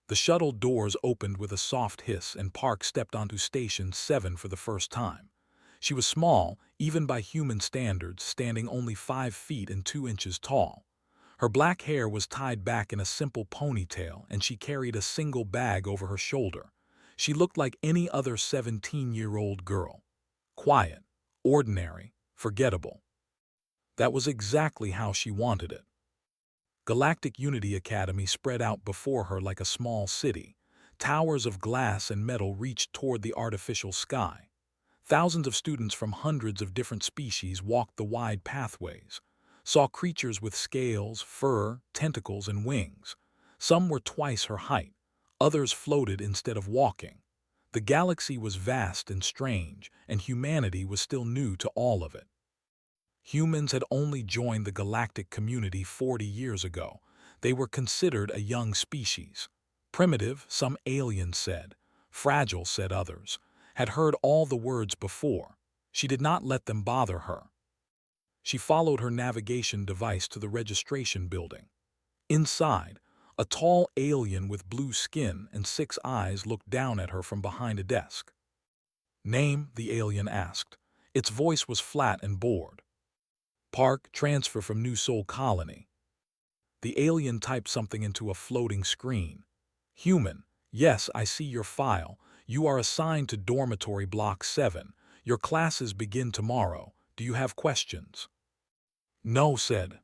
The shuttle doors opened with a soft hiss and Park stepped onto Station 7 for the first time. She was small, even by human standards, standing only 5 feet and 2 inches tall. Her black hair was tied back in a simple ponytail and she carried a single bag over her shoulder. She looked like any other 17-year-old girl. Quiet, ordinary, forgettable. That was exactly how she wanted it. Galactic Unity Academy spread out before her like a small city. Towers of glass and metal reached toward the artificial sky. Thousands of students from hundreds of different species walked the wide pathways, saw creatures with scales, fur, tentacles, and wings. Some were twice her height, others floated instead of walking. The galaxy was vast and strange, and humanity was still new to all of it. Humans had only joined the galactic community 40 years ago. They were considered a young species. Primitive, some aliens said. Fragile, said others. Had heard all the words before. She did not let them bother her. She followed her navigation device to the registration building. Inside, a tall alien with blue skin and 6 eyes looked down at her from behind a desk. "Name?" the alien asked. Its voice was flat and bored. "Park, transfer from New Sol Colony." The alien typed something into a floating screen. "Human, yes, I see your file. You are assigned to Dormitory Block 7. Your classes begin tomorrow. Do you have questions?" "No," said.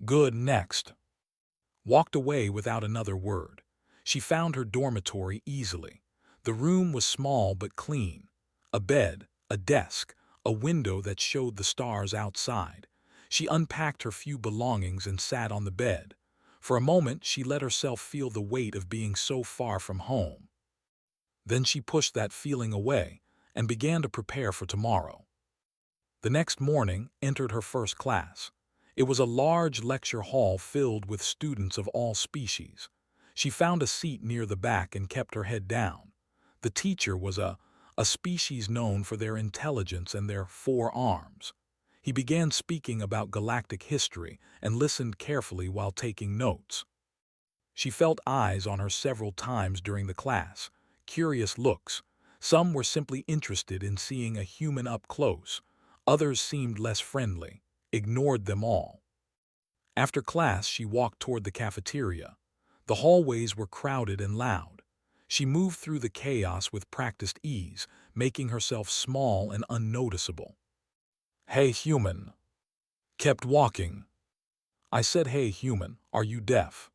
"Good, next." Walked away without another word. She found her dormitory easily. The room was small but clean. A bed, a desk, a window that showed the stars outside. She unpacked her few belongings and sat on the bed. For a moment, she let herself feel the weight of being so far from home. Then she pushed that feeling away and began to prepare for tomorrow. The next morning entered her first class. It was a large lecture hall filled with students of all species. She found a seat near the back and kept her head down. The teacher was a species known for their intelligence and their 4 arms. He began speaking about galactic history and listened carefully while taking notes. She felt eyes on her several times during the class, curious looks. Some were simply interested in seeing a human up close. Others seemed less friendly, ignored them all. After class, she walked toward the cafeteria. The hallways were crowded and loud. She moved through the chaos with practiced ease, making herself small and unnoticeable. "Hey, human." Kept walking. I said, "Hey, human, are you deaf?"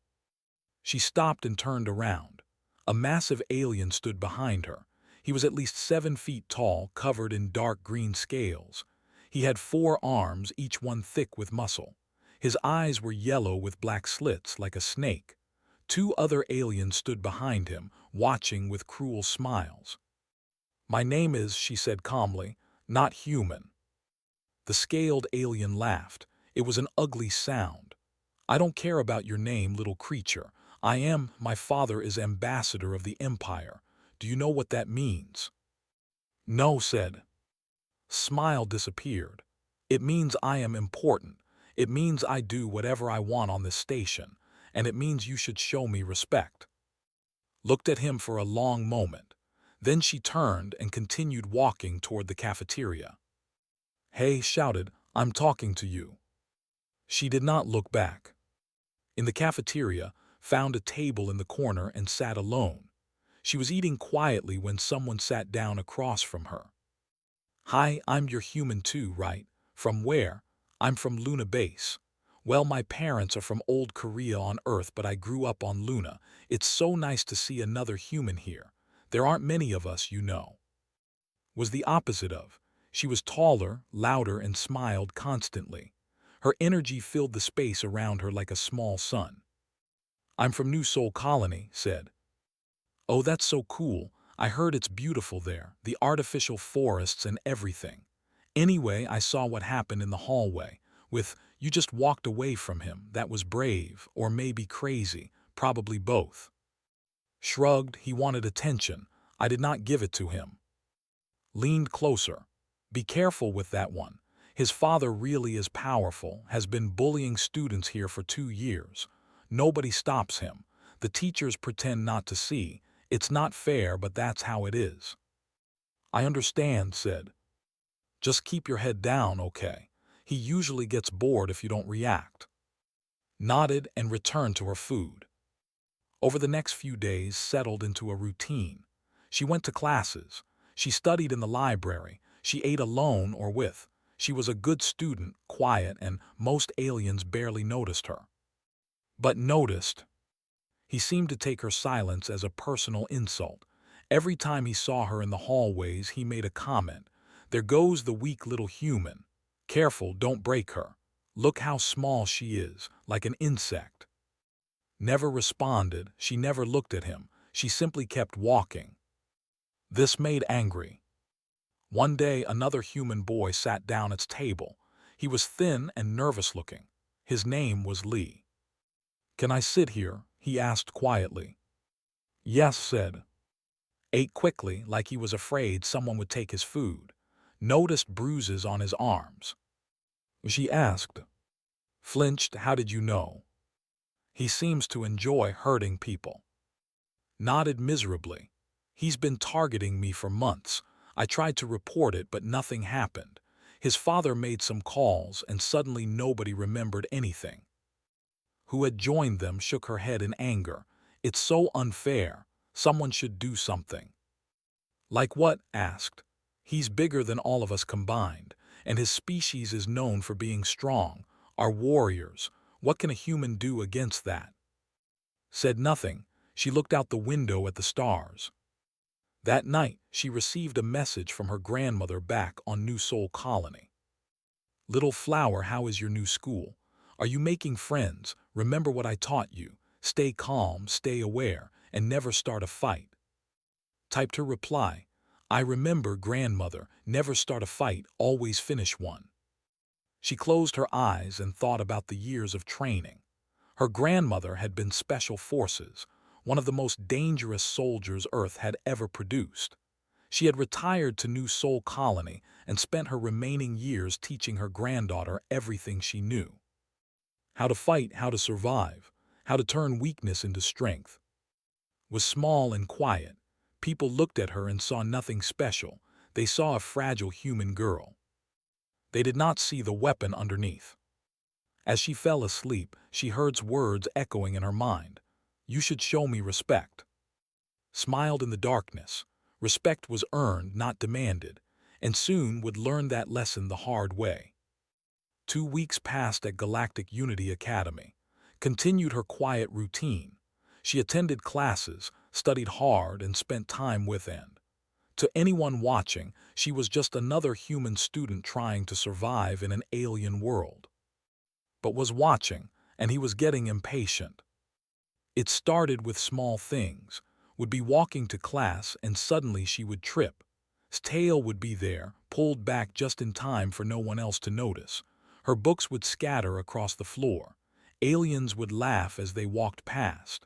She stopped and turned around. A massive alien stood behind her. He was at least 7 feet tall, covered in dark green scales. He had 4 arms, each one thick with muscle. His eyes were yellow with black slits, like a snake. 2 other aliens stood behind him, watching with cruel smiles. "My name is," she said calmly, "not human." The scaled alien laughed. It was an ugly sound. "I don't care about your name, little creature. My father is ambassador of the Empire. Do you know what that means?" "No," said. Smile disappeared. "It means I am important. It means I do whatever I want on this station. And it means you should show me respect." Looked at him for a long moment. Then she turned and continued walking toward the cafeteria. "Hey," shouted, "I'm talking to you." She did not look back. In the cafeteria, found a table in the corner and sat alone. She was eating quietly when someone sat down across from her. "Hi, I'm your human too, right? From where?" "I'm from Luna Base." "Well, my parents are from old Korea on Earth, but I grew up on Luna. It's so nice to see another human here. There aren't many of us, you know." Was the opposite of. She was taller, louder, and smiled constantly. Her energy filled the space around her like a small sun. "I'm from New Sol Colony," said. "Oh, that's so cool. I heard it's beautiful there, the artificial forests and everything. Anyway, I saw what happened in the hallway. You just walked away from him. That was brave, or maybe crazy, probably both." Shrugged, he wanted attention. I did not give it to him. Leaned closer. "Be careful with that one. His father really is powerful, has been bullying students here for 2 years. Nobody stops him. The teachers pretend not to see. It's not fair, but that's how it is. I understand, said. Just keep your head down, okay? He usually gets bored if you don't react. Nodded and returned to her food. Over the next few days settled into a routine. She went to classes. She studied in the library. She ate alone or with. She was a good student, quiet, and most aliens barely noticed her. But noticed. He seemed to take her silence as a personal insult. Every time he saw her in the hallways, he made a comment. There goes the weak little human. Careful, don't break her. Look how small she is, like an insect. Never responded, she never looked at him, she simply kept walking. This made angry. One day, another human boy sat down at his table. He was thin and nervous-looking. His name was Lee. Can I sit here? He asked quietly. Yes, said. Ate quickly, like he was afraid someone would take his food. Noticed bruises on his arms. She asked. Flinched, how did you know? He seems to enjoy hurting people. Nodded miserably. He's been targeting me for months. I tried to report it, but nothing happened. His father made some calls, and suddenly nobody remembered anything. Who had joined them shook her head in anger. It's so unfair. Someone should do something. Like what? Asked. He's bigger than all of us combined, and his species is known for being strong. Our warriors. What can a human do against that? Said nothing. She looked out the window at the stars. That night, she received a message from her grandmother back on New Soul Colony. Little flower, how is your new school? Are you making friends? Remember what I taught you. Stay calm, stay aware, and never start a fight. Typed her reply. I remember, grandmother, never start a fight, always finish one. She closed her eyes and thought about the years of training. Her grandmother had been Special Forces, one of the most dangerous soldiers Earth had ever produced. She had retired to New Soul Colony and spent her remaining years teaching her granddaughter everything she knew. How to fight, how to survive, how to turn weakness into strength. Was small and quiet. People looked at her and saw nothing special. They saw a fragile human girl. They did not see the weapon underneath. As she fell asleep, she heard words echoing in her mind. You should show me respect. Smiled in the darkness. Respect was earned, not demanded, and soon would learn that lesson the hard way. 2 weeks passed at Galactic Unity Academy. Continued her quiet routine. She attended classes, studied hard, and spent time with and. To anyone watching, she was just another human student trying to survive in an alien world. But was watching, and he was getting impatient. It started with small things. Would be walking to class and suddenly she would trip. His tail would be there, pulled back just in time for no one else to notice. Her books would scatter across the floor. Aliens would laugh as they walked past.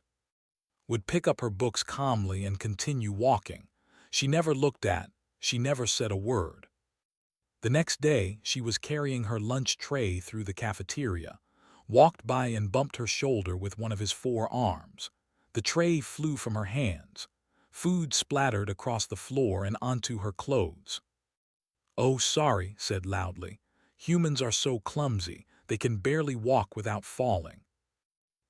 Would pick up her books calmly and continue walking. She never looked at, she never said a word. The next day, she was carrying her lunch tray through the cafeteria, walked by and bumped her shoulder with one of his 4 arms. The tray flew from her hands. Food splattered across the floor and onto her clothes. Oh, sorry, said loudly. Humans are so clumsy, they can barely walk without falling.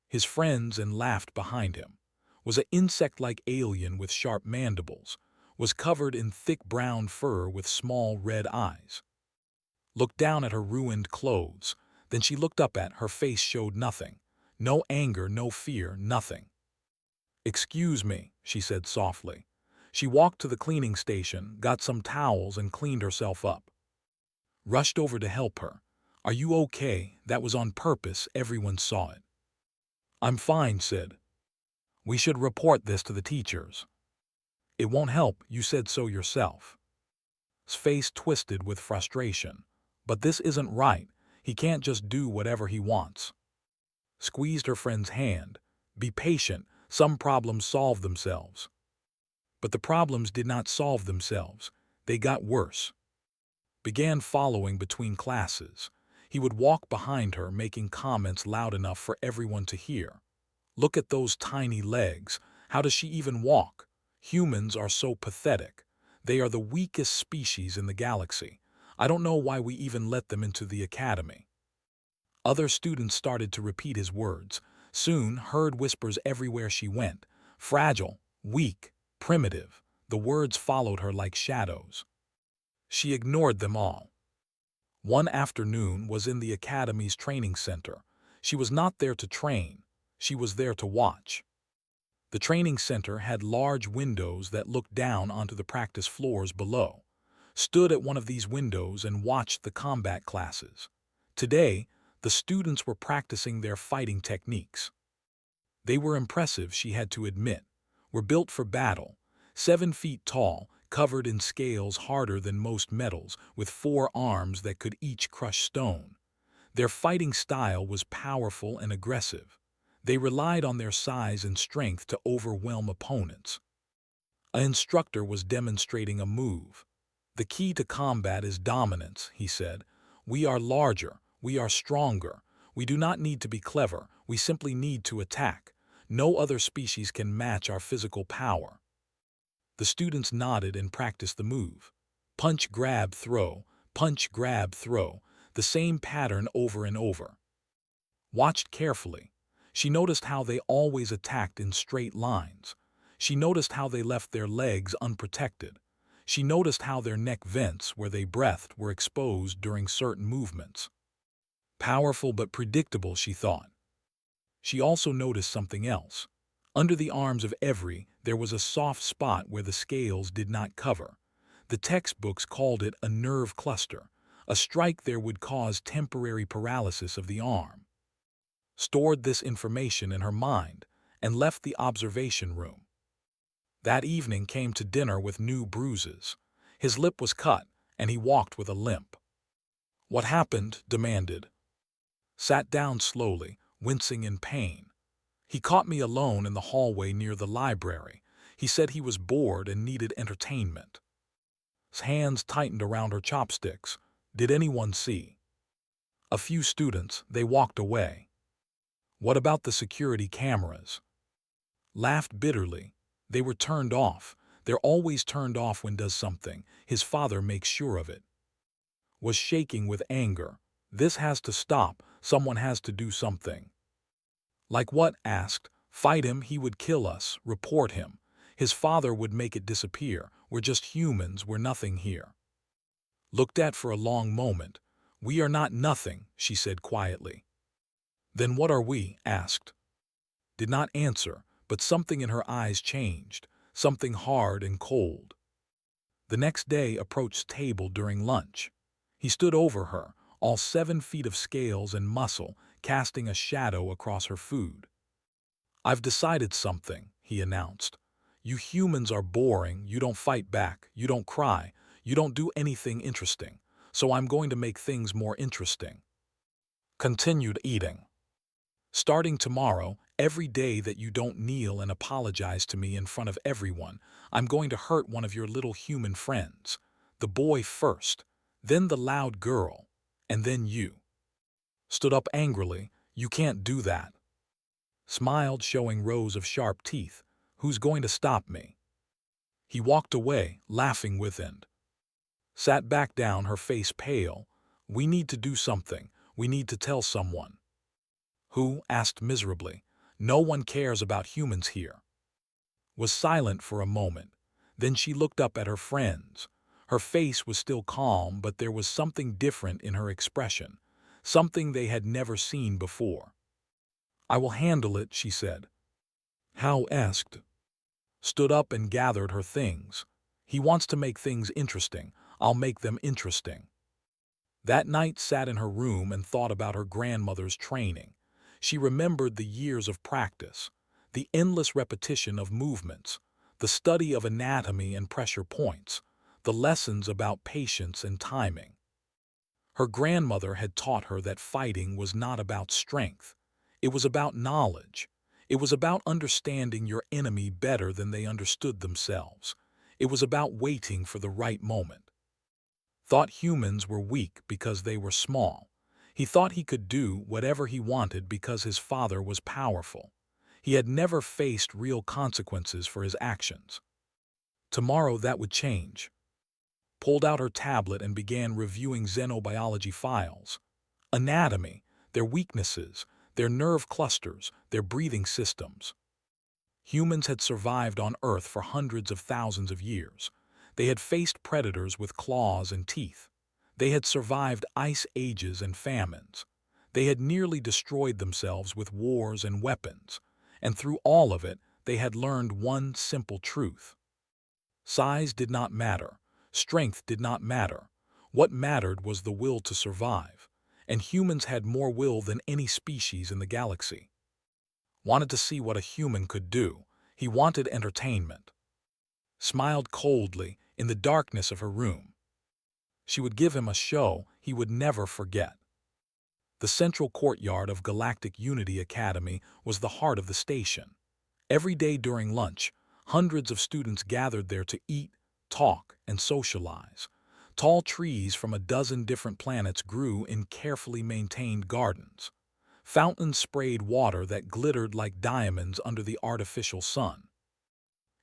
His friends and laughed behind him. Was an insect-like alien with sharp mandibles. Was covered in thick brown fur with small red eyes. Looked down at her ruined clothes. Then she looked up at her face showed nothing. No anger, no fear, nothing. Excuse me, she said softly. She walked to the cleaning station, got some towels and cleaned herself up. Rushed over to help her. Are you okay? That was on purpose, everyone saw it. I'm fine, said. We should report this to the teachers. It won't help, you said so yourself. His face twisted with frustration. But this isn't right. He can't just do whatever he wants. Squeezed her friend's hand. Be patient, some problems solve themselves. But the problems did not solve themselves. They got worse. Began following between classes. He would walk behind her, making comments loud enough for everyone to hear. Look at those tiny legs. How does she even walk? Humans are so pathetic. They are the weakest species in the galaxy. I don't know why we even let them into the academy." Other students started to repeat his words. Soon, heard whispers everywhere she went. Fragile, weak, primitive. The words followed her like shadows. She ignored them all. One afternoon was in the academy's training center. She was not there to train. She was there to watch. The training center had large windows that looked down onto the practice floors below. Stood at one of these windows and watched the combat classes. Today, the students were practicing their fighting techniques. They were impressive, she had to admit. Were built for battle, 7 feet tall, covered in scales harder than most metals, with 4 arms that could each crush stone. Their fighting style was powerful and aggressive. They relied on their size and strength to overwhelm opponents. An instructor was demonstrating a move. "The key to combat is dominance," he said. "We are larger, we are stronger. We do not need to be clever, we simply need to attack. No other species can match our physical power." The students nodded and practiced the move. Punch, grab, throw, punch, grab, throw, the same pattern over and over. Watched carefully. She noticed how they always attacked in straight lines. She noticed how they left their legs unprotected. She noticed how their neck vents where they breathed were exposed during certain movements. Powerful but predictable, she thought. She also noticed something else. Under the arms of every, there was a soft spot where the scales did not cover. The textbooks called it a nerve cluster. A strike there would cause temporary paralysis of the arm. Stored this information in her mind and left the observation room. That evening came to dinner with new bruises. His lip was cut, and he walked with a limp. "What happened?" demanded. Sat down slowly, wincing in pain. "He caught me alone in the hallway near the library. He said he was bored and needed entertainment." His hands tightened around her chopsticks. "Did anyone see?" "A few students. They walked away." "What about the security cameras?" Laughed bitterly. "They were turned off. They're always turned off when does something. His father makes sure of it." Was shaking with anger. "This has to stop. Someone has to do something." "Like what?" asked. "Fight him, he would kill us. Report him. His father would make it disappear. We're just humans, we're nothing here." Looked at for a long moment. "We are not nothing," she said quietly. "Then what are we?" asked. Did not answer, but something in her eyes changed, something hard and cold. The next day approached table during lunch. He stood over her, all 7 feet of scales and muscle, casting a shadow across her food. "I've decided something," he announced. "You humans are boring, you don't fight back, you don't cry, you don't do anything interesting. So I'm going to make things more interesting." Continued eating. "Starting tomorrow, every day that you don't kneel and apologize to me in front of everyone, I'm going to hurt one of your little human friends. The boy first, then the loud girl, and then you." Stood up angrily. "You can't do that." Smiled, showing rows of sharp teeth. "Who's going to stop me?" He walked away, laughing within. Sat back down, her face pale. "We need to do something. We need to tell someone." "Who?" asked miserably. "No one cares about humans here." Was silent for a moment. Then she looked up at her friends. Her face was still calm, but there was something different in her expression, something they had never seen before. "I will handle it," she said. "How?" asked. Stood up and gathered her things. "He wants to make things interesting. I'll make them interesting." That night sat in her room and thought about her grandmother's training. She remembered the years of practice, the endless repetition of movements, the study of anatomy and pressure points, the lessons about patience and timing. Her grandmother had taught her that fighting was not about strength. It was about knowledge. It was about understanding your enemy better than they understood themselves. It was about waiting for the right moment. Thought humans were weak because they were small. He thought he could do whatever he wanted because his father was powerful. He had never faced real consequences for his actions. Tomorrow that would change. Pulled out her tablet and began reviewing xenobiology files. Anatomy, their weaknesses, their nerve clusters, their breathing systems. Humans had survived on Earth for hundreds of thousands of years. They had faced predators with claws and teeth. They had survived ice ages and famines. They had nearly destroyed themselves with wars and weapons. And through all of it, they had learned one simple truth. Size did not matter. Strength did not matter. What mattered was the will to survive. And humans had more will than any species in the galaxy. Wanted to see what a human could do. He wanted entertainment. Smiled coldly in the darkness of her room. She would give him a show he would never forget. The central courtyard of Galactic Unity Academy was the heart of the station. Every day during lunch, hundreds of students gathered there to eat, talk, and socialize. Tall trees from a dozen different planets grew in carefully maintained gardens. Fountains sprayed water that glittered like diamonds under the artificial sun.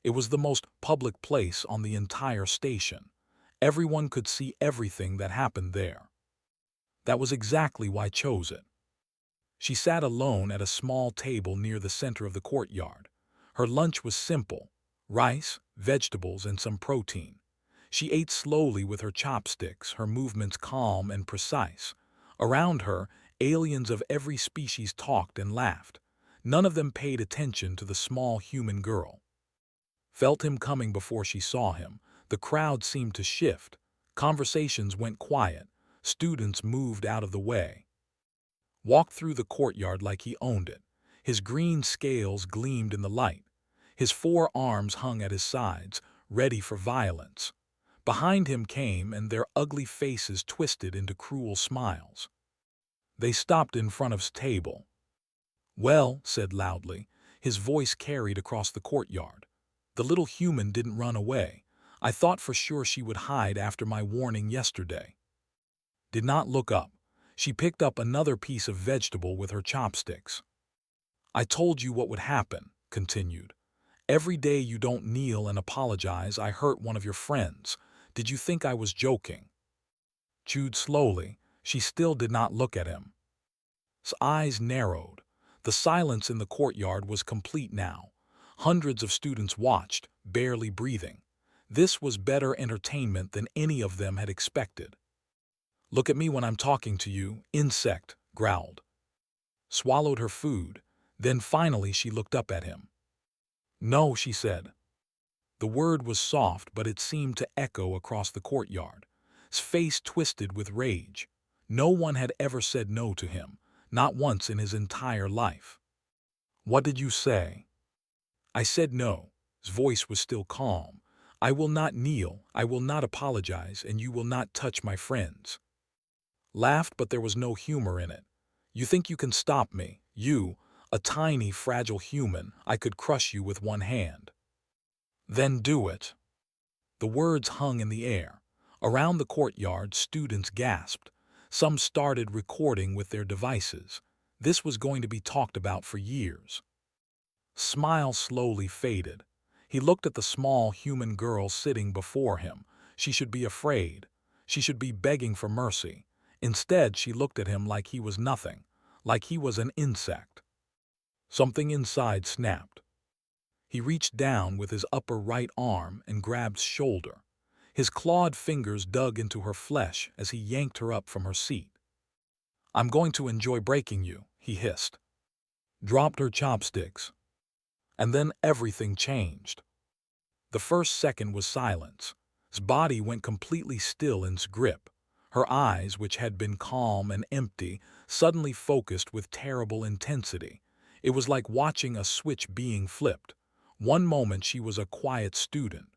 It was the most public place on the entire station. Everyone could see everything that happened there. That was exactly why I chose it. She sat alone at a small table near the center of the courtyard. Her lunch was simple: rice, vegetables, and some protein. She ate slowly with her chopsticks, her movements calm and precise. Around her, aliens of every species talked and laughed. None of them paid attention to the small human girl. Felt him coming before she saw him. The crowd seemed to shift. Conversations went quiet. Students moved out of the way. Walked through the courtyard like he owned it. His green scales gleamed in the light. His 4 arms hung at his sides, ready for violence. Behind him came, and their ugly faces twisted into cruel smiles. They stopped in front of his table. "Well," said loudly, his voice carried across the courtyard. "The little human didn't run away. I thought for sure she would hide after my warning yesterday." Did not look up. She picked up another piece of vegetable with her chopsticks. "I told you what would happen," continued. "Every day you don't kneel and apologize, I hurt one of your friends. Did you think I was joking?" Chewed slowly. She still did not look at him. His eyes narrowed. The silence in the courtyard was complete now. Hundreds of students watched, barely breathing. This was better entertainment than any of them had expected. "Look at me when I'm talking to you," insect growled. Swallowed her food. Then finally she looked up at him. "No," she said. The word was soft, but it seemed to echo across the courtyard. His face twisted with rage. No one had ever said no to him, not once in his entire life. "What did you say?" "I said no." His voice was still calm. "I will not kneel, I will not apologize, and you will not touch my friends." Laughed, but there was no humor in it. "You think you can stop me? You, a tiny, fragile human, I could crush you with one hand." "Then do it." The words hung in the air. Around the courtyard, students gasped. Some started recording with their devices. This was going to be talked about for years. Smile slowly faded. He looked at the small human girl sitting before him. She should be afraid. She should be begging for mercy. Instead, she looked at him like he was nothing, like he was an insect. Something inside snapped. He reached down with his upper right arm and grabbed his shoulder. His clawed fingers dug into her flesh as he yanked her up from her seat. "I'm going to enjoy breaking you," he hissed. Dropped her chopsticks. And then everything changed. The first second was silence. His body went completely still in its grip. Her eyes, which had been calm and empty, suddenly focused with terrible intensity. It was like watching a switch being flipped. One moment she was a quiet student.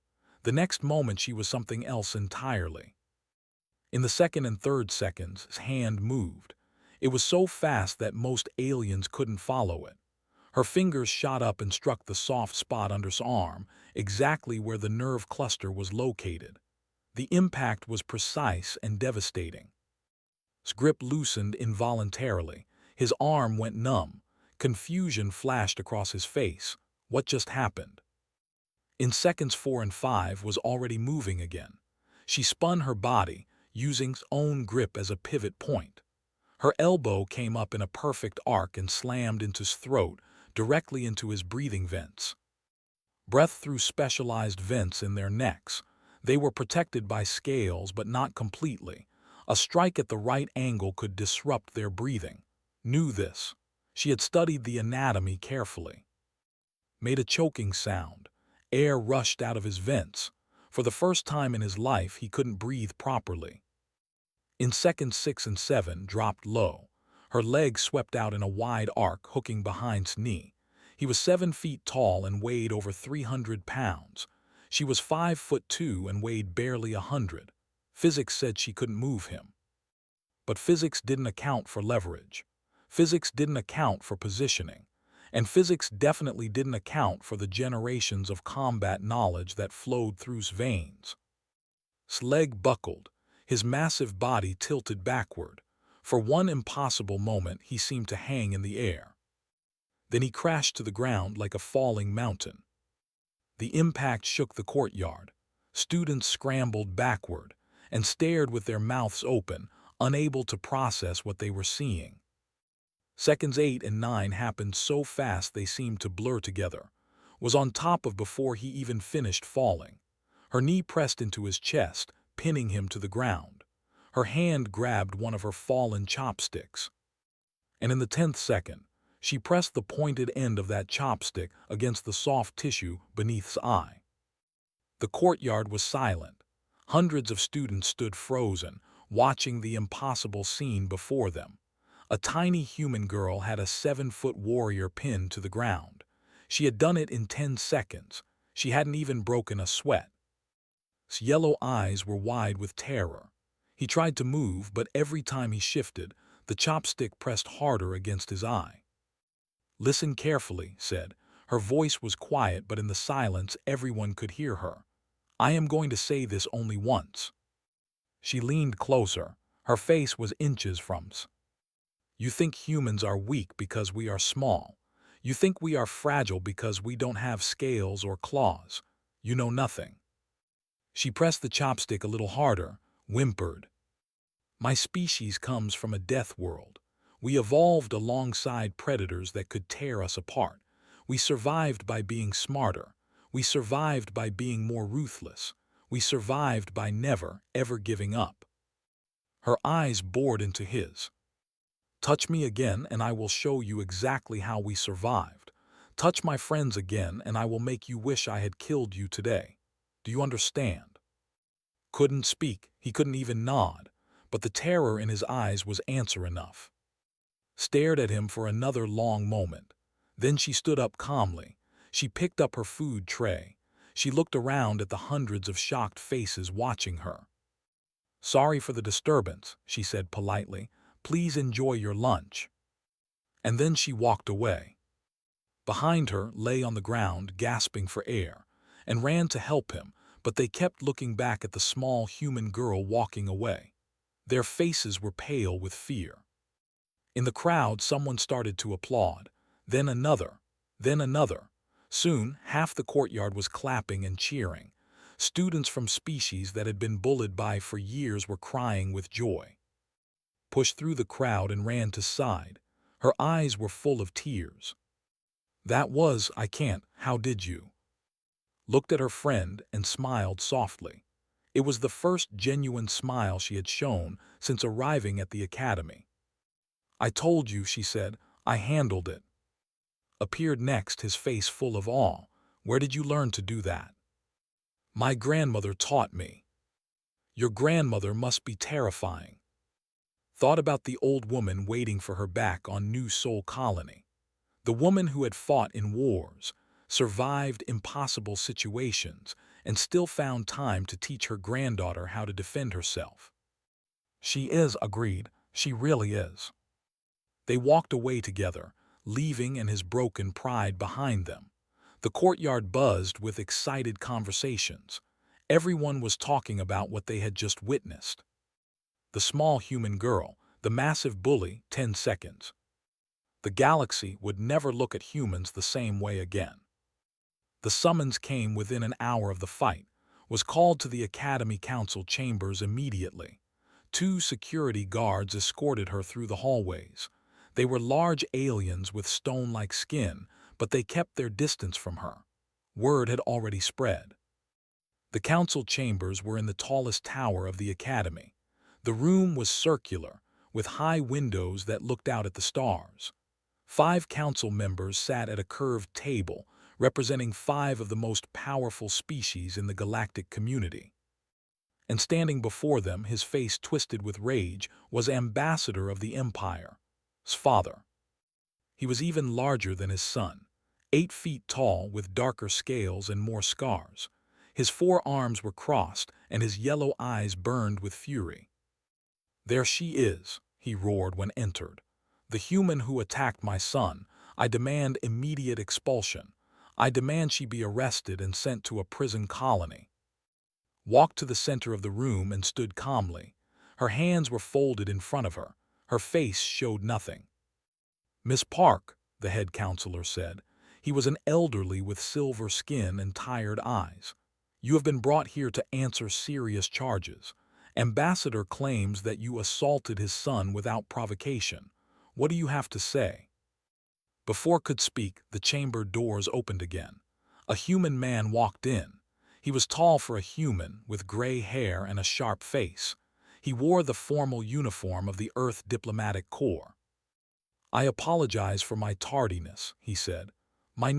The next moment she was something else entirely. In the second and third seconds, his hand moved. It was so fast that most aliens couldn't follow it. Her fingers shot up and struck the soft spot under his arm, exactly where the nerve cluster was located. The impact was precise and devastating. His grip loosened involuntarily. His arm went numb. Confusion flashed across his face. What just happened? In seconds 4 and 5 was already moving again. She spun her body, using his own grip as a pivot point. Her elbow came up in a perfect arc and slammed into his throat, directly into his breathing vents. Breath through specialized vents in their necks. They were protected by scales, but not completely. A strike at the right angle could disrupt their breathing. Knew this. She had studied the anatomy carefully. Made a choking sound. Air rushed out of his vents. For the first time in his life, he couldn't breathe properly. In seconds 6 and 7, dropped low. Her legs swept out in a wide arc, hooking behind his knee. He was 7 feet tall and weighed over 300 pounds. She was 5'2" and weighed barely 100. Physics said she couldn't move him. But physics didn't account for leverage. Physics didn't account for positioning. And physics definitely didn't account for the generations of combat knowledge that flowed through his veins. His leg buckled, his massive body tilted backward. For one impossible moment, he seemed to hang in the air. Then he crashed to the ground like a falling mountain. The impact shook the courtyard. Students scrambled backward and stared with their mouths open, unable to process what they were seeing. Seconds 8 and 9 happened so fast they seemed to blur together. Was on top of before he even finished falling. Her knee pressed into his chest, pinning him to the ground. Her hand grabbed one of her fallen chopsticks. And in the 10th second, she pressed the pointed end of that chopstick against the soft tissue beneath his eye. The courtyard was silent. Hundreds of students stood frozen, watching the impossible scene before them. A tiny human girl had a 7-foot warrior pinned to the ground. She had done it in 10 seconds. She hadn't even broken a sweat. His yellow eyes were wide with terror. He tried to move, but every time he shifted, the chopstick pressed harder against his eye. "Listen carefully," said. Her voice was quiet, but in the silence everyone could hear her. "I am going to say this only once." She leaned closer. Her face was inches from his. "You think humans are weak because we are small. You think we are fragile because we don't have scales or claws. You know nothing." She pressed the chopstick a little harder, whimpered. "My species comes from a death world. We evolved alongside predators that could tear us apart. We survived by being smarter. We survived by being more ruthless. We survived by never, ever giving up." Her eyes bored into his. "Touch me again and I will show you exactly how we survived. Touch my friends again and I will make you wish I had killed you today. Do you understand?" Couldn't speak, he couldn't even nod, but the terror in his eyes was answer enough. Stared at him for another long moment. Then she stood up calmly. She picked up her food tray. She looked around at the hundreds of shocked faces watching her. "Sorry for the disturbance," she said politely. "Please enjoy your lunch." And then she walked away. Behind her lay on the ground, gasping for air, and ran to help him, but they kept looking back at the small human girl walking away. Their faces were pale with fear. In the crowd, someone started to applaud. Then another. Then another. Soon, half the courtyard was clapping and cheering. Students from species that had been bullied by for years were crying with joy. Pushed through the crowd and ran to side. Her eyes were full of tears. "That was, I can't, how did you?" Looked at her friend and smiled softly. It was the first genuine smile she had shown since arriving at the academy. "I told you," she said. "I handled it." Appeared next, his face full of awe. "Where did you learn to do that?" "My grandmother taught me." "Your grandmother must be terrifying." Thought about the old woman waiting for her back on New Soul Colony. The woman who had fought in wars, survived impossible situations, and still found time to teach her granddaughter how to defend herself. "She is," agreed. "She really is." They walked away together, leaving and his broken pride behind them. The courtyard buzzed with excited conversations. Everyone was talking about what they had just witnessed. The small human girl, the massive bully, 10 seconds. The galaxy would never look at humans the same way again. The summons came within an hour of the fight, was called to the Academy Council chambers immediately. 2 security guards escorted her through the hallways. They were large aliens with stone-like skin, but they kept their distance from her. Word had already spread. The council chambers were in the tallest tower of the Academy. The room was circular, with high windows that looked out at the stars. 5 council members sat at a curved table, representing 5 of the most powerful species in the galactic community. And standing before them, his face twisted with rage, was Ambassador of the Empire's father. He was even larger than his son, 8 feet tall with darker scales and more scars. His 4 arms were crossed, and his yellow eyes burned with fury. "There she is," he roared when entered. "The human who attacked my son. I demand immediate expulsion. I demand she be arrested and sent to a prison colony." Walked to the center of the room and stood calmly. Her hands were folded in front of her. Her face showed nothing. "Miss Park," the head counselor said. He was an elderly with silver skin and tired eyes. "You have been brought here to answer serious charges. Ambassador claims that you assaulted his son without provocation. What do you have to say?" Before could speak, the chamber doors opened again. A human man walked in. He was tall for a human, with gray hair and a sharp face. He wore the formal uniform of the Earth Diplomatic Corps. "I apologize for my tardiness," he said. I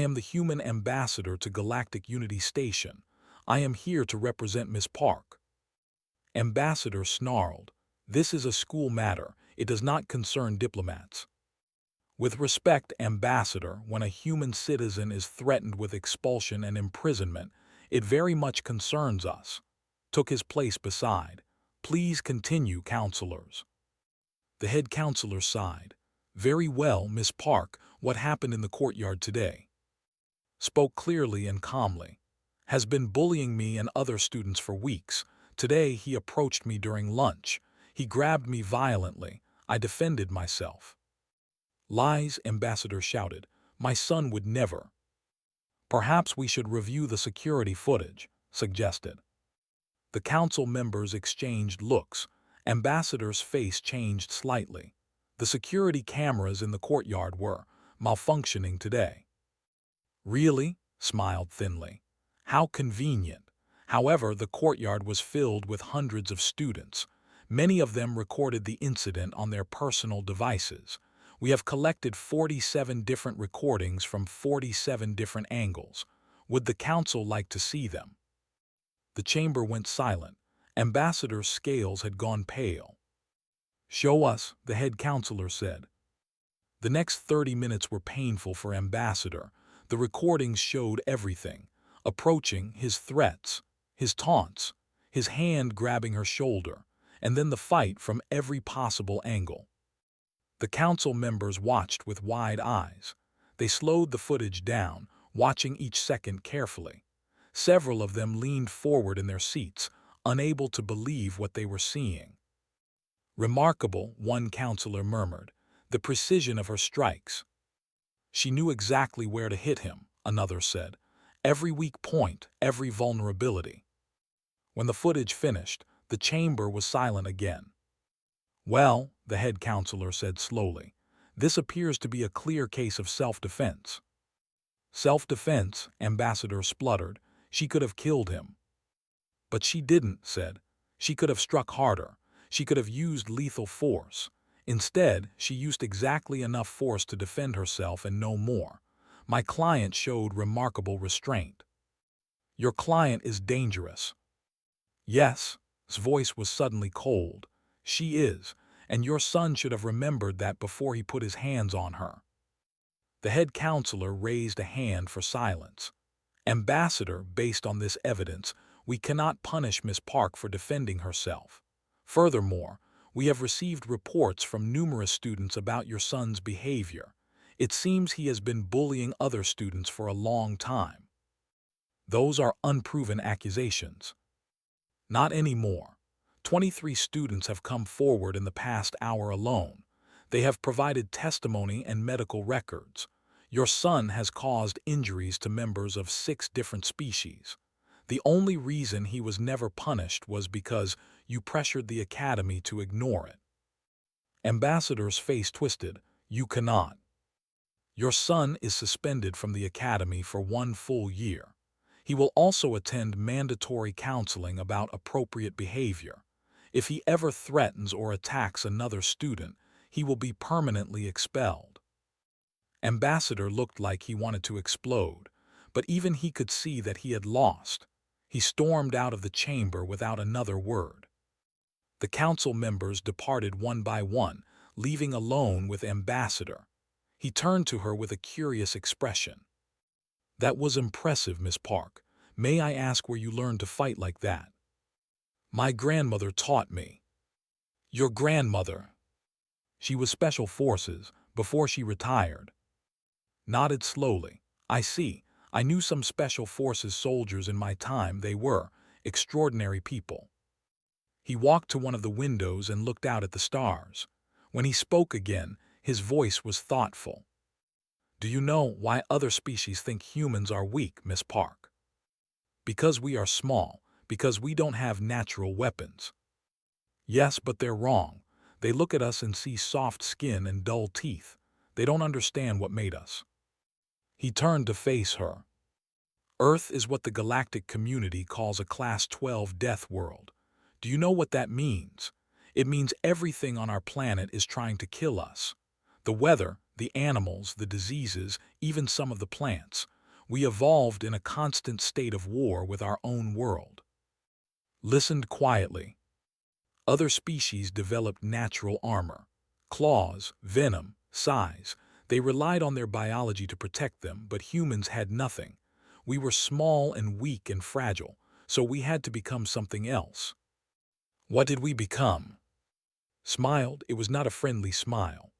am the human ambassador to Galactic Unity Station. I am here to represent Miss Park." Ambassador snarled. "This is a school matter. It does not concern diplomats." "With respect, Ambassador, when a human citizen is threatened with expulsion and imprisonment, it very much concerns us." Took his place beside. "Please continue, counselors." The head counselor sighed. "Very well, Miss Park, what happened in the courtyard today?" Spoke clearly and calmly. "Has been bullying me and other students for weeks. Today he approached me during lunch. He grabbed me violently. I defended myself." "Lies," Ambassador shouted. "My son would never." "Perhaps we should review the security footage," suggested. The council members exchanged looks. Ambassador's face changed slightly. The security cameras in the courtyard were malfunctioning today. "Really?" smiled thinly. "How convenient." However, the courtyard was filled with hundreds of students. Many of them recorded the incident on their personal devices. "We have collected 47 different recordings from 47 different angles. Would the council like to see them?" The chamber went silent. Ambassador's scales had gone pale. "Show us," the head counselor said. The next 30 minutes were painful for Ambassador. The recordings showed everything. Approaching, his threats, his taunts, his hand grabbing her shoulder, and then the fight from every possible angle. The council members watched with wide eyes. They slowed the footage down, watching each second carefully. Several of them leaned forward in their seats, unable to believe what they were seeing. "Remarkable," one counselor murmured. "The precision of her strikes." "She knew exactly where to hit him," another said. "Every weak point, every vulnerability." When the footage finished, the chamber was silent again. "Well," the head counselor said slowly, "this appears to be a clear case of self-defense." "Self-defense," Ambassador spluttered. "She could have killed him." "But she didn't," said. "She could have struck harder. She could have used lethal force. Instead, she used exactly enough force to defend herself and no more. My client showed remarkable restraint." "Your client is dangerous." "Yes." His voice was suddenly cold. "She is, and your son should have remembered that before he put his hands on her." The head counselor raised a hand for silence. "Ambassador, based on this evidence, we cannot punish Miss Park for defending herself. Furthermore, we have received reports from numerous students about your son's behavior. It seems he has been bullying other students for a long time." "Those are unproven accusations." "Not anymore. 23 students have come forward in the past hour alone. They have provided testimony and medical records. Your son has caused injuries to members of 6 different species. The only reason he was never punished was because you pressured the Academy to ignore it." Ambassador's face twisted. "You cannot. Your son is suspended from the Academy for 1 full year. He will also attend mandatory counseling about appropriate behavior. If he ever threatens or attacks another student, he will be permanently expelled." Ambassador looked like he wanted to explode, but even he could see that he had lost. He stormed out of the chamber without another word. The council members departed one by one, leaving alone with Ambassador. He turned to her with a curious expression. "That was impressive, Miss Park. May I ask where you learned to fight like that?" "My grandmother taught me." "Your grandmother?" "She was Special Forces before she retired." Nodded slowly. "I see. I knew some Special Forces soldiers in my time. They were extraordinary people." He walked to one of the windows and looked out at the stars. When he spoke again, his voice was thoughtful. "Do you know why other species think humans are weak, Miss Park?" "Because we are small, because we don't have natural weapons." "Yes, but they're wrong. They look at us and see soft skin and dull teeth. They don't understand what made us." He turned to face her. "Earth is what the galactic community calls a Class 12 death world. Do you know what that means? It means everything on our planet is trying to kill us. The weather, the animals, the diseases, even some of the plants. We evolved in a constant state of war with our own world." Listened quietly. Other species developed natural armor. Claws, venom, size. They relied on their biology to protect them, but humans had nothing. We were small and weak and fragile, so we had to become something else. What did we become? Smiled. It was not a friendly smile.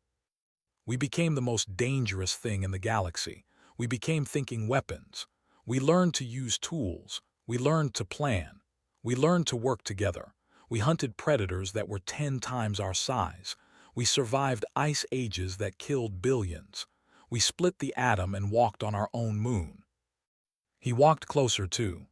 We became the most dangerous thing in the galaxy. We became thinking weapons. We learned to use tools. We learned to plan. We learned to work together. We hunted predators that were 10 times our size. We survived ice ages that killed billions. We split the atom and walked on our own moon. He walked closer too.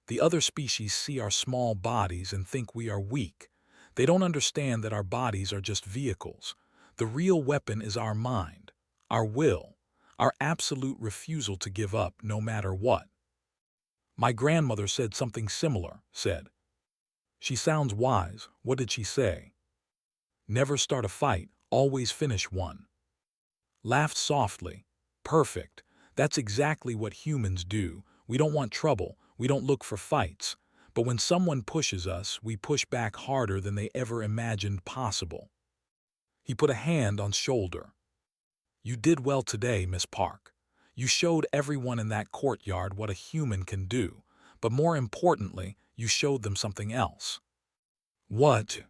The other species see our small bodies and think we are weak. They don't understand that our bodies are just vehicles. The real weapon is our mind, our will, our absolute refusal to give up no matter what. My grandmother said something similar, said. She sounds wise. What did she say? Never start a fight, always finish one. Laughed softly. Perfect. That's exactly what humans do. We don't want trouble. We don't look for fights. But when someone pushes us, we push back harder than they ever imagined possible. He put a hand on shoulder. You did well today, Miss Park. You showed everyone in that courtyard what a human can do. But more importantly, you showed them something else. What?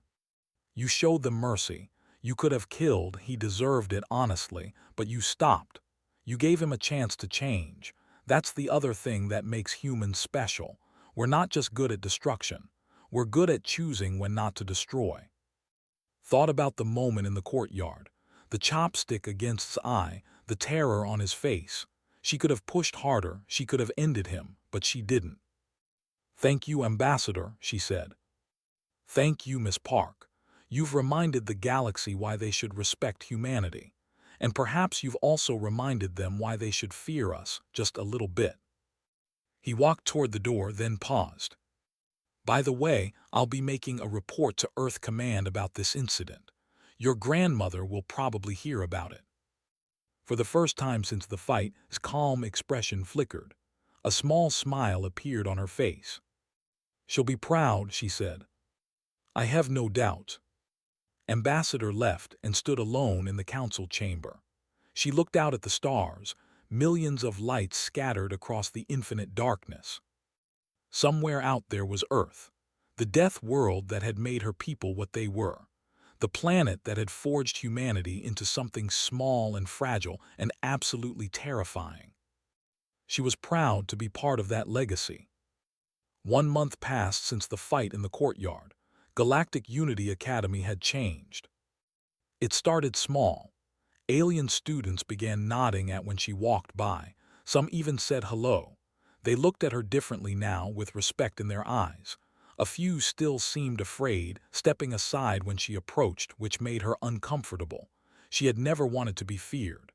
You showed them mercy. You could have killed, he deserved it honestly, but you stopped. You gave him a chance to change. That's the other thing that makes humans special. We're not just good at destruction. We're good at choosing when not to destroy. Thought about the moment in the courtyard. The chopstick against his eye, the terror on his face. She could have pushed harder, she could have ended him, but she didn't. Thank you, Ambassador, she said. Thank you, Miss Park. You've reminded the galaxy why they should respect humanity. And perhaps you've also reminded them why they should fear us, just a little bit. He walked toward the door, then paused. By the way, I'll be making a report to Earth Command about this incident. Your grandmother will probably hear about it. For the first time since the fight, his calm expression flickered. A small smile appeared on her face. She'll be proud, she said. I have no doubt. Ambassador left and stood alone in the council chamber. She looked out at the stars, millions of lights scattered across the infinite darkness. Somewhere out there was Earth, the death world that had made her people what they were, the planet that had forged humanity into something small and fragile and absolutely terrifying. She was proud to be part of that legacy. 1 month passed since the fight in the courtyard. Galactic Unity Academy had changed. It started small. Alien students began nodding at when she walked by. Some even said hello. They looked at her differently now, with respect in their eyes. A few still seemed afraid, stepping aside when she approached, which made her uncomfortable. She had never wanted to be feared.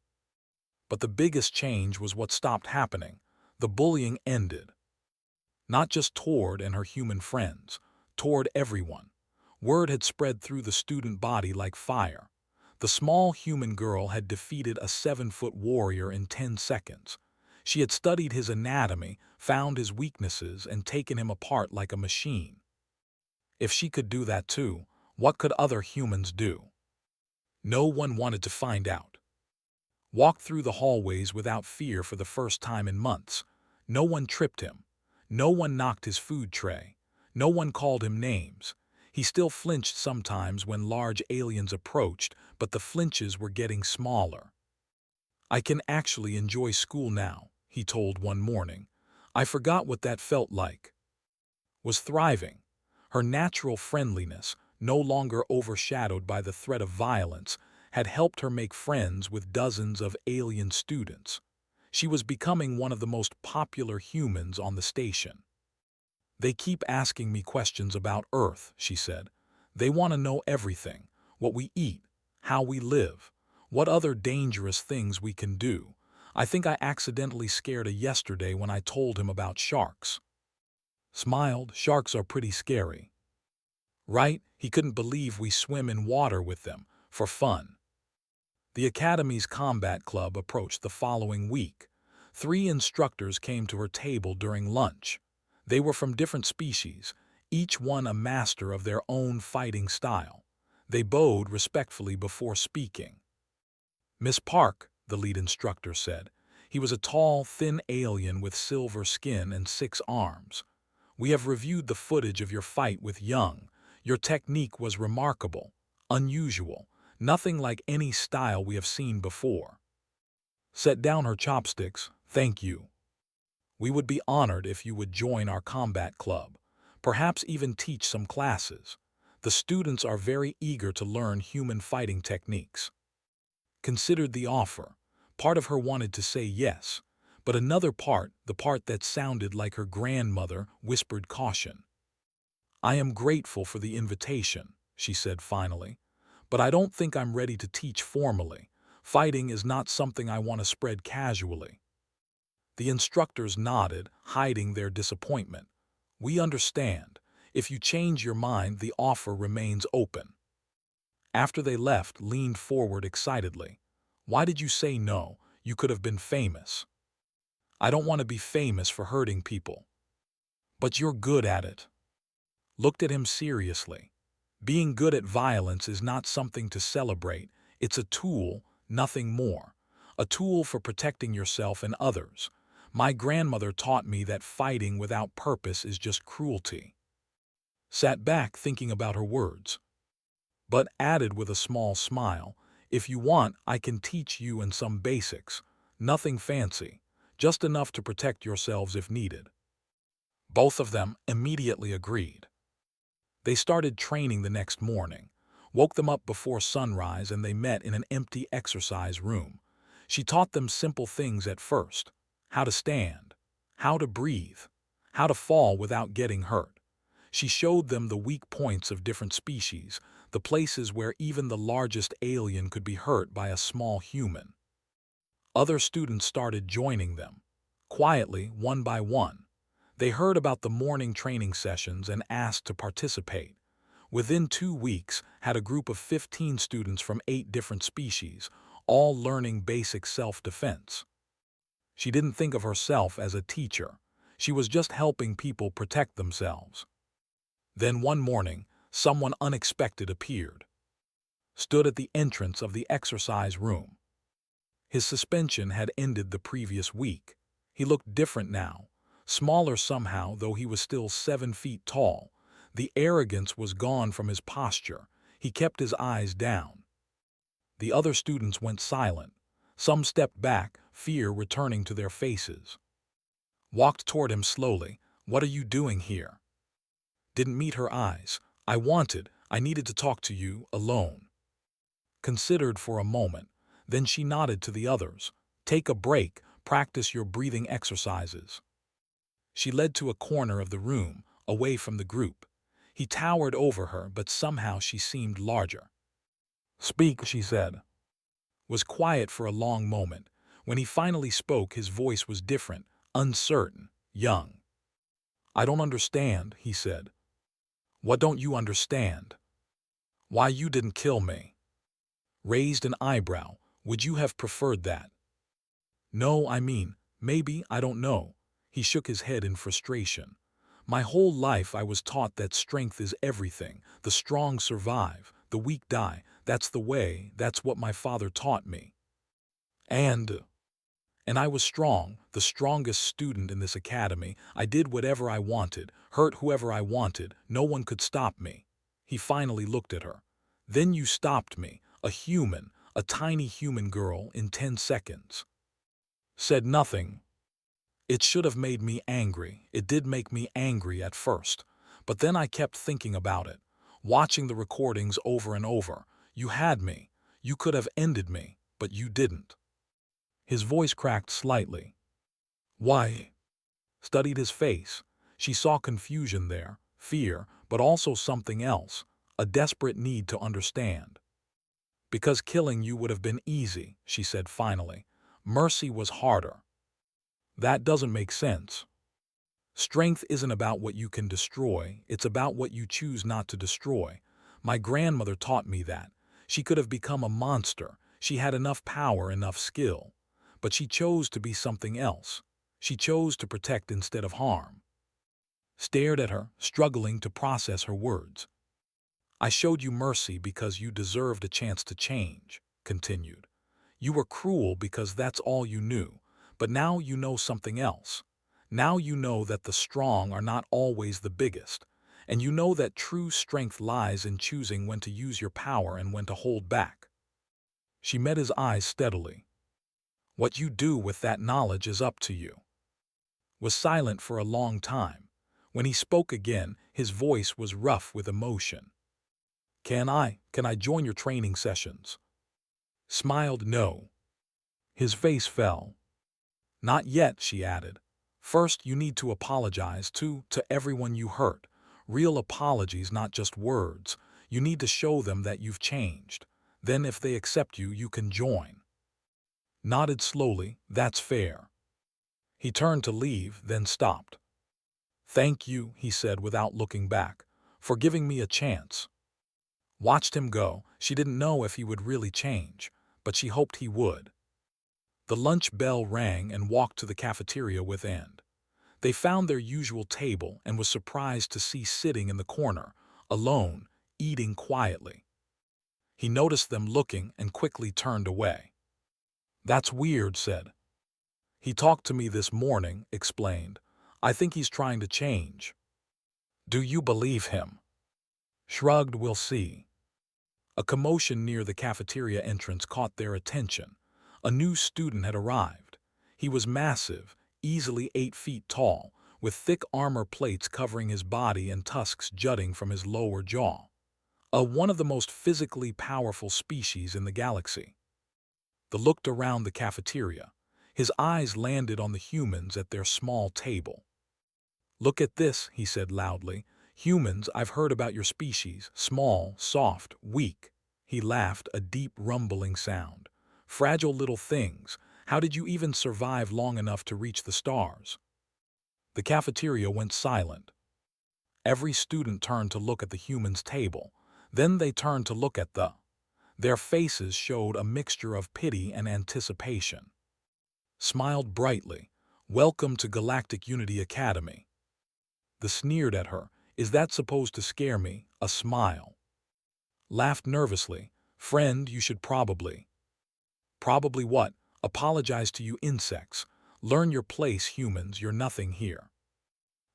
But the biggest change was what stopped happening. The bullying ended. Not just toward and her human friends, toward everyone. Word had spread through the student body like fire. The small human girl had defeated a 7-foot warrior in 10 seconds. She had studied his anatomy, found his weaknesses, and taken him apart like a machine. If she could do that too, what could other humans do? No one wanted to find out. Walked through the hallways without fear for the first time in months. No one tripped him. No one knocked his food tray. No one called him names. He still flinched sometimes when large aliens approached, but the flinches were getting smaller. "I can actually enjoy school now," he told one morning. "I forgot what that felt like." Was thriving. Her natural friendliness, no longer overshadowed by the threat of violence, had helped her make friends with dozens of alien students. She was becoming one of the most popular humans on the station. "They keep asking me questions about Earth," she said. "They want to know everything, what we eat, how we live, what other dangerous things we can do. I think I accidentally scared a yesterday when I told him about sharks." Smiled. "Sharks are pretty scary." Right? He couldn't believe we swim in water with them, for fun. The Academy's combat club approached the following week. 3 instructors came to her table during lunch. They were from different species, each one a master of their own fighting style. They bowed respectfully before speaking. "Miss Park," the lead instructor said. He was a tall, thin alien with silver skin and 6 arms. "We have reviewed the footage of your fight with Young. Your technique was remarkable, unusual, nothing like any style we have seen before." Set down her chopsticks. "Thank you. We would be honored if you would join our combat club, perhaps even teach some classes. The students are very eager to learn human fighting techniques." Considered the offer. Part of her wanted to say yes, but another part, the part that sounded like her grandmother, whispered caution. "I am grateful for the invitation," she said finally, "but I don't think I'm ready to teach formally. Fighting is not something I want to spread casually." The instructors nodded, hiding their disappointment. "We understand. If you change your mind, the offer remains open." After they left, leaned forward excitedly. "Why did you say no? You could have been famous." "I don't want to be famous for hurting people." "But you're good at it." Looked at him seriously. "Being good at violence is not something to celebrate. It's a tool, nothing more. A tool for protecting yourself and others. My grandmother taught me that fighting without purpose is just cruelty." Sat back thinking about her words, but added with a small smile, "If you want, I can teach you and some basics. Nothing fancy, just enough to protect yourselves if needed." Both of them immediately agreed. They started training the next morning, woke them up before sunrise, and they met in an empty exercise room. She taught them simple things at first: how to stand, how to breathe, how to fall without getting hurt. She showed them the weak points of different species, the places where even the largest alien could be hurt by a small human. Other students started joining them. Quietly, one by one. They heard about the morning training sessions and asked to participate. Within 2 weeks, had a group of 15 students from 8 different species, all learning basic self-defense. She didn't think of herself as a teacher. She was just helping people protect themselves. Then one morning, someone unexpected appeared. Stood at the entrance of the exercise room. His suspension had ended the previous week. He looked different now, smaller somehow, though he was still 7 feet tall. The arrogance was gone from his posture. He kept his eyes down. The other students went silent. Some stepped back, fear returning to their faces. Walked toward him slowly. "What are you doing here?" Didn't meet her eyes. I needed to talk to you, alone." considered for a moment. Then she nodded to the others. Take a break, practice your breathing exercises. She led to a corner of the room, away from the group. He towered over her, but somehow she seemed larger. Speak, she said. Was quiet for a long moment. When he finally spoke, his voice was different, uncertain, young. I don't understand, he said. What don't you understand? Why you didn't kill me? Raised an eyebrow. Would you have preferred that? No, I mean, maybe, I don't know. He shook his head in frustration. My whole life I was taught that strength is everything. The strong survive, the weak die. That's the way, that's what my father taught me. And I was strong, the strongest student in this academy. I did whatever I wanted, hurt whoever I wanted. No one could stop me. He finally looked at her. Then you stopped me, a human, a tiny human girl, in 10 seconds. Said nothing. It should have made me angry. It did make me angry at first. But then I kept thinking about it, watching the recordings over and over. You had me. You could have ended me, but you didn't. His voice cracked slightly. Why? Studied his face. She saw confusion there, fear, but also something else, a desperate need to understand. Because killing you would have been easy, she said finally. Mercy was harder. That doesn't make sense. Strength isn't about what you can destroy, it's about what you choose not to destroy. My grandmother taught me that. She could have become a monster. She had enough power, enough skill. But she chose to be something else. She chose to protect instead of harm. Stared at her, struggling to process her words. I showed you mercy because you deserved a chance to change, continued. You were cruel because that's all you knew, but now you know something else. Now you know that the strong are not always the biggest, and you know that true strength lies in choosing when to use your power and when to hold back. She met his eyes steadily. What you do with that knowledge is up to you. Was silent for a long time. When he spoke again, his voice was rough with emotion. Can I join your training sessions? Smiled no. His face fell. Not yet, she added. First, you need to apologize to everyone you hurt. Real apologies, not just words. You need to show them that you've changed. Then if they accept you, you can join. Nodded slowly, that's fair. He turned to leave, then stopped. Thank you, he said without looking back, for giving me a chance. Watched him go. She didn't know if he would really change, but she hoped he would. The lunch bell rang and walked to the cafeteria with End. They found their usual table and was surprised to see sitting in the corner, alone, eating quietly. He noticed them looking and quickly turned away. That's weird, said. He talked to me this morning, explained. I think he's trying to change. Do you believe him? Shrugged, we'll see. A commotion near the cafeteria entrance caught their attention. A new student had arrived. He was massive, easily 8 feet tall, with thick armor plates covering his body and tusks jutting from his lower jaw. One of the most physically powerful species in the galaxy. He looked around the cafeteria. His eyes landed on the humans at their small table. Look at this, he said loudly. Humans, I've heard about your species. Small, soft, weak. He laughed, a deep rumbling sound. Fragile little things. How did you even survive long enough to reach the stars? The cafeteria went silent. Every student turned to look at the humans' table. Then they turned to look at Their faces showed a mixture of pity and anticipation. Smiled brightly. Welcome to Galactic Unity Academy. The sneered at her. Is that supposed to scare me? A smile. Laughed nervously. Friend, you should probably. Probably what? Apologize to you insects. Learn your place, humans, you're nothing here.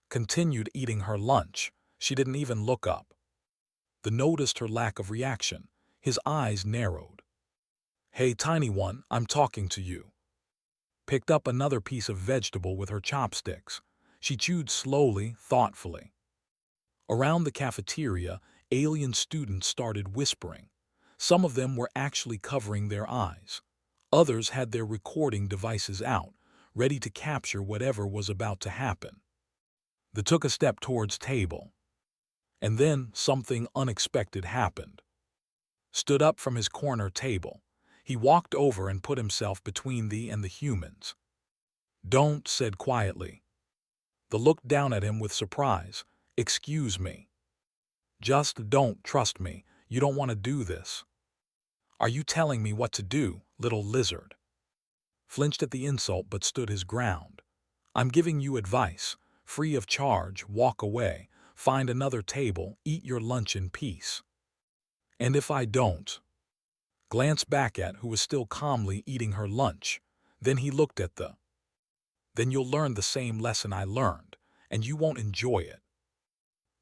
Continued eating her lunch. She didn't even look up. They noticed her lack of reaction. His eyes narrowed. Hey, tiny one, I'm talking to you. Picked up another piece of vegetable with her chopsticks. She chewed slowly, thoughtfully. Around the cafeteria, alien students started whispering. Some of them were actually covering their eyes. Others had their recording devices out, ready to capture whatever was about to happen. They took a step towards table. And then something unexpected happened. Stood up from his corner table. He walked over and put himself between thee and the humans. Don't, said quietly. They looked down at him with surprise. Excuse me. Just don't, trust me. You don't want to do this. Are you telling me what to do, little lizard? Flinched at the insult but stood his ground. I'm giving you advice. Free of charge, walk away. Find another table, eat your lunch in peace. And if I don't? Glance back at who was still calmly eating her lunch. Then he looked at the. Then you'll learn the same lesson I learned, and you won't enjoy it.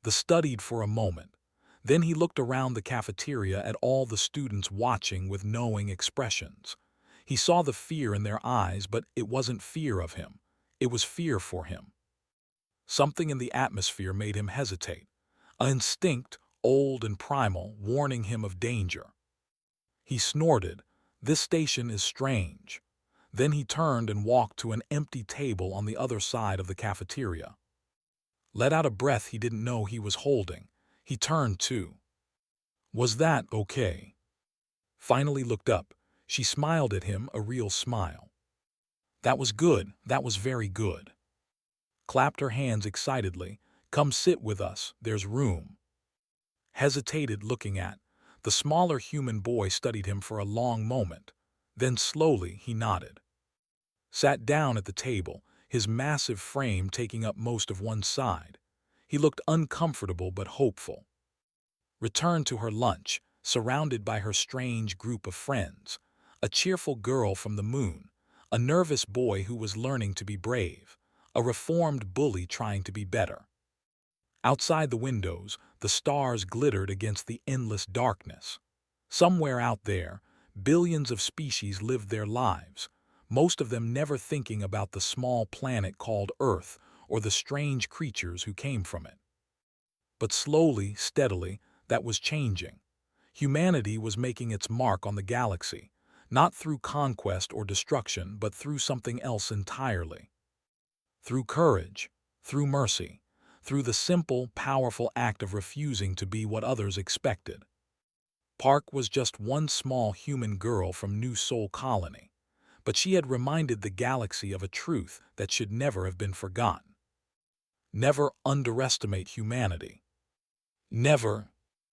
The studied for a moment. Then he looked around the cafeteria at all the students watching with knowing expressions. He saw the fear in their eyes, but it wasn't fear of him. It was fear for him. Something in the atmosphere made him hesitate. An instinct, old and primal, warning him of danger. He snorted, "This station is strange." Then he turned and walked to an empty table on the other side of the cafeteria. Let out a breath he didn't know he was holding. He turned too. Was that okay? Finally looked up. She smiled at him, a real smile. That was good, that was very good. Clapped her hands excitedly. Come sit with us, there's room. Hesitated, looking at. The smaller human boy studied him for a long moment. Then slowly he nodded. Sat down at the table, his massive frame taking up most of one side. He looked uncomfortable but hopeful. Returned to her lunch, surrounded by her strange group of friends. A cheerful girl from the moon, a nervous boy who was learning to be brave, a reformed bully trying to be better. Outside the windows, the stars glittered against the endless darkness. Somewhere out there, billions of species lived their lives, most of them never thinking about the small planet called Earth or the strange creatures who came from it. But slowly, steadily, that was changing. Humanity was making its mark on the galaxy, not through conquest or destruction, but through something else entirely. Through courage, through mercy, through the simple, powerful act of refusing to be what others expected. Park was just one small human girl from New Sol Colony, but she had reminded the galaxy of a truth that should never have been forgotten. Never underestimate humanity. Never